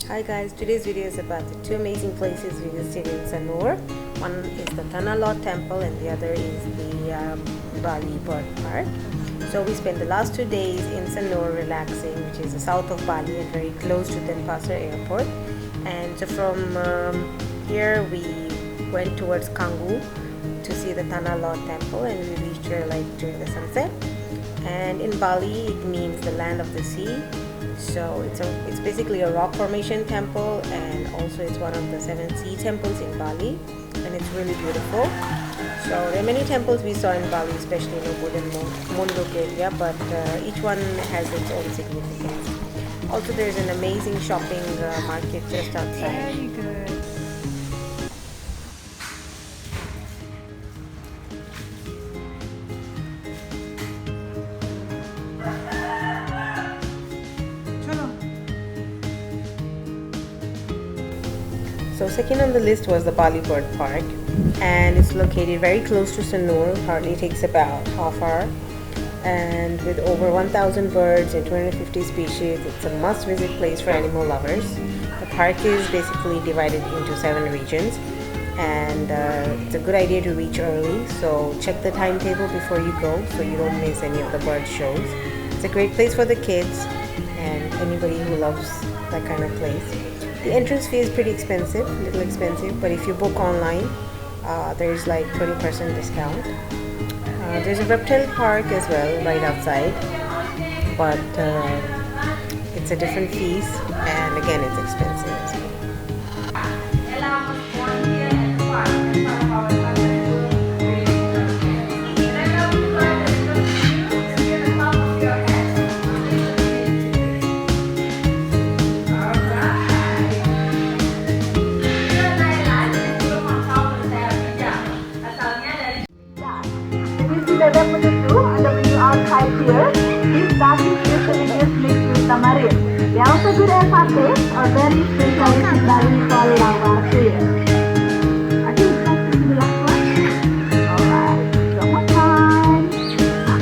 Hi guys, today's video is about the two amazing places we visited in Sanur. One is the Tanah Lot Temple and the other is the Bali Bird Park. So we spent the last 2 days in Sanur relaxing, which is the south of Bali and very close to Denpasar airport. And so from here we went towards Canggu to see the Tanah Lot Temple, and we reached here like during the sunset. And in Bali it means the land of the sea. So it's basically a rock formation temple, and also it's one of the 7 sea temples in Bali, and it's really beautiful. So there are many temples we saw in Bali, especially in Ubud and Munduk area, but each one has its own significance. Also there's an amazing shopping market just outside. Very good. So second on the list was the Bali Bird Park, and it's located very close to Sanur. Hardly takes about half hour, and with over 1,000 birds and 250 species, it's a must-visit place for animal lovers. The park is basically divided into 7 regions, and it's a good idea to reach early. So check the timetable before you go, so you don't miss any of the bird shows. It's a great place for the kids and anybody who loves that kind of place. The entrance fee is pretty expensive, a little expensive, but if you book online, there's like 20% discount. There's a reptile park as well right outside, but it's a different fees, and again it's expensive as well. Ada penunjuk, ada menu outside here. This duck is usually used mixed with tamarind. They also good at pate, or very specialist in Bali called lawar here. I think it's like the last one. Alright, one more time.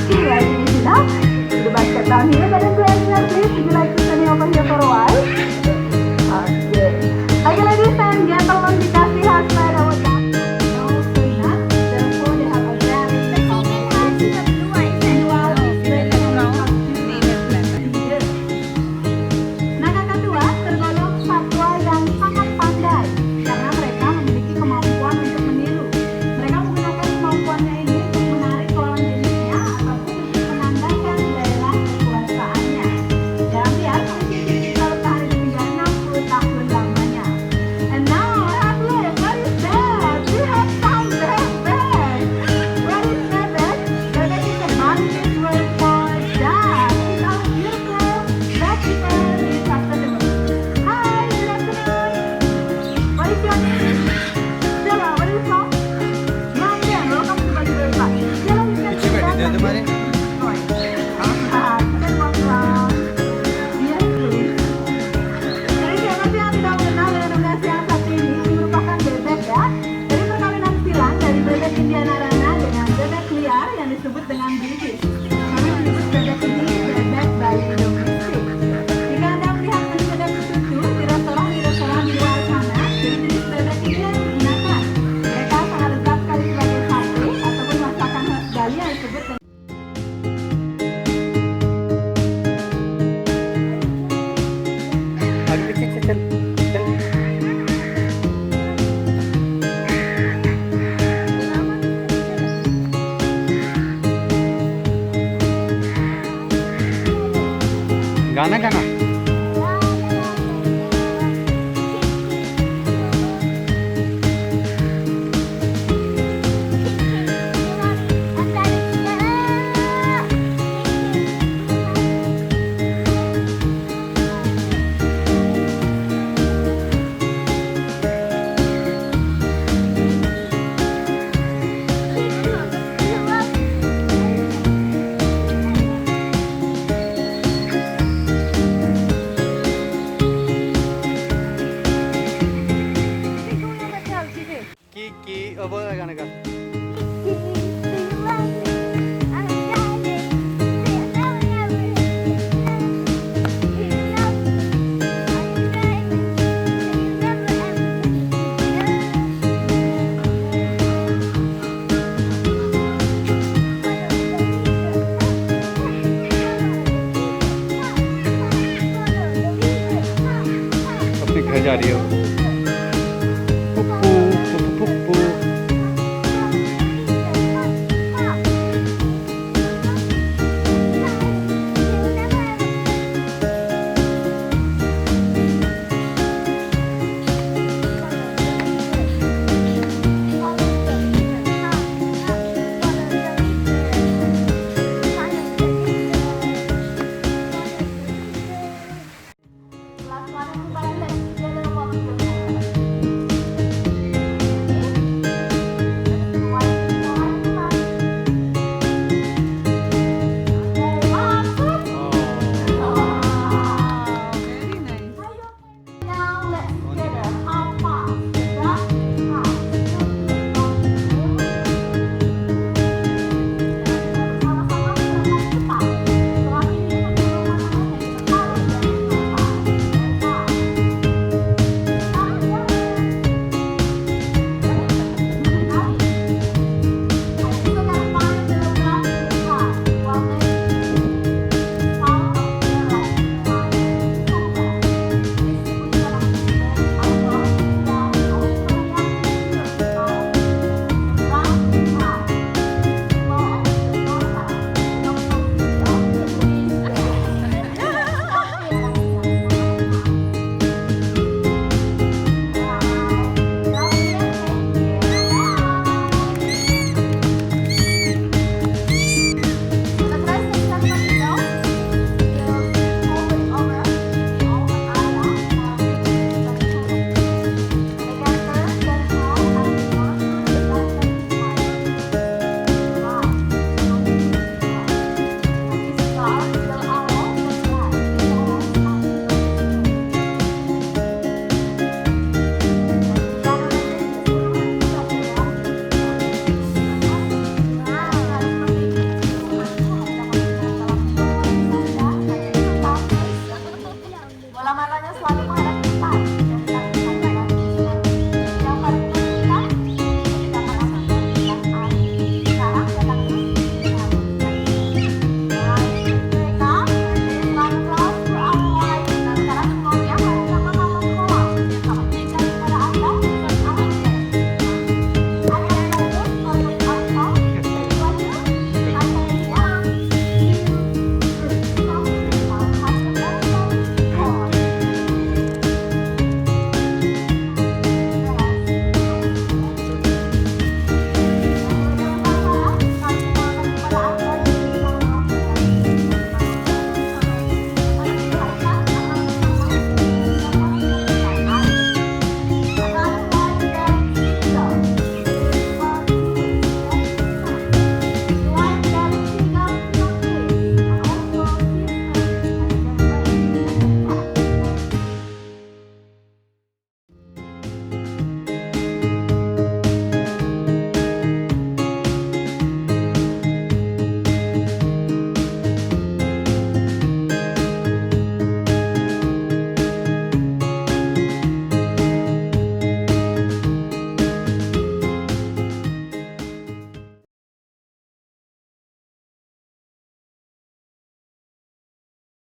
Okay, ready to eat up? The basket down here, but then please, would you like to stay over here for a while? Okay. Okay, ladies and gentlemen, dikasih husband our duck. गाना गाना belajar yuk. Pupu, pupu, pupu. Bola matanya selalu menghadap